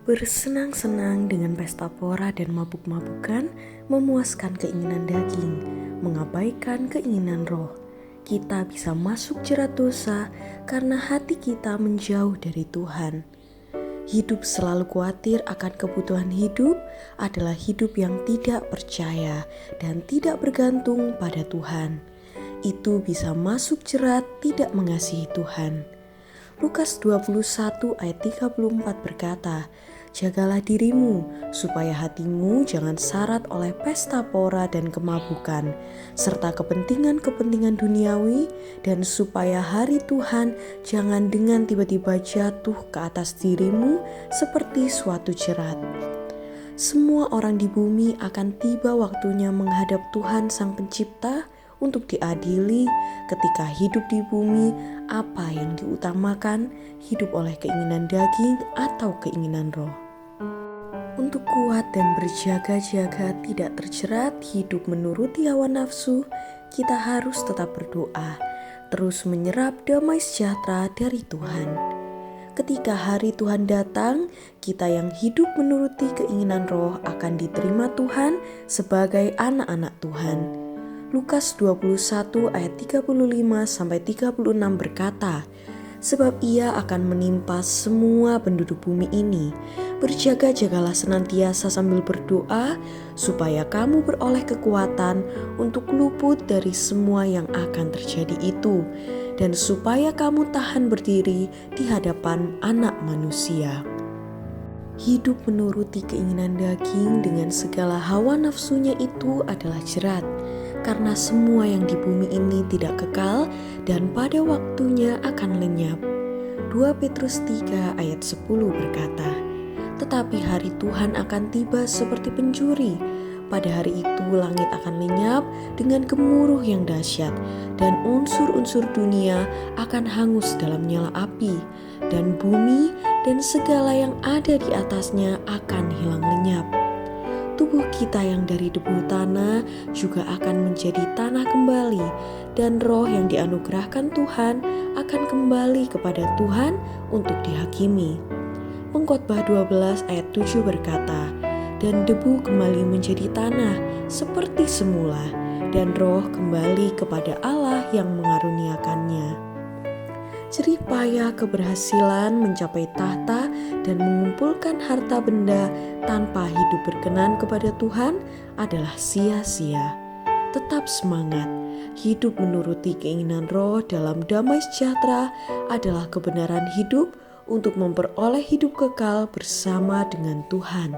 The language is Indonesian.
Bersenang-senang dengan pesta pora dan mabuk-mabukan memuaskan keinginan daging, mengabaikan keinginan roh. Kita bisa masuk jerat dosa karena hati kita menjauh dari Tuhan. Hidup selalu khawatir akan kebutuhan hidup adalah hidup yang tidak percaya dan tidak bergantung pada Tuhan. Itu bisa masuk jerat tidak mengasihi Tuhan. Lukas 21 ayat 34 berkata, "Jagalah dirimu supaya hatimu jangan syarat oleh pesta pora dan kemabukan, serta kepentingan-kepentingan duniawi, dan supaya hari Tuhan jangan dengan tiba-tiba jatuh ke atas dirimu seperti suatu jerat." Semua orang di bumi akan tiba waktunya menghadap Tuhan Sang Pencipta untuk diadili. Ketika hidup di bumi, apa yang diutamakan, hidup oleh keinginan daging atau keinginan roh. Untuk kuat dan berjaga-jaga tidak terjerat hidup menuruti hawa nafsu, kita harus tetap berdoa, terus menyerap damai sejahtera dari Tuhan. Ketika hari Tuhan datang, kita yang hidup menuruti keinginan roh akan diterima Tuhan sebagai anak-anak Tuhan. Lukas 21 ayat 35-36 berkata, "Sebab ia akan menimpa semua penduduk bumi ini. Berjaga-jagalah senantiasa sambil berdoa, supaya kamu beroleh kekuatan untuk luput dari semua yang akan terjadi itu, dan supaya kamu tahan berdiri di hadapan Anak Manusia." Hidup menuruti keinginan daging dengan segala hawa nafsunya itu adalah jerat, karena semua yang di bumi ini tidak kekal dan pada waktunya akan lenyap. 2 Petrus 3 ayat 10 berkata, "Tetapi hari Tuhan akan tiba seperti pencuri. Pada hari itu langit akan lenyap dengan gemuruh yang dahsyat, dan unsur-unsur dunia akan hangus dalam nyala api, dan bumi dan segala yang ada di atasnya akan hilang lenyap." Tubuh kita yang dari debu tanah juga akan menjadi tanah kembali, dan roh yang dianugerahkan Tuhan akan kembali kepada Tuhan untuk dihakimi. Pengkhotbah 12 ayat 7 berkata, "Dan debu kembali menjadi tanah seperti semula, dan roh kembali kepada Allah yang mengaruniakannya." Jerih payah keberhasilan mencapai tahta dan mengumpulkan harta benda tanpa hidup berkenan kepada Tuhan adalah sia-sia. Tetap semangat, hidup menuruti keinginan roh dalam damai sejahtera adalah kebenaran hidup untuk memperoleh hidup kekal bersama dengan Tuhan.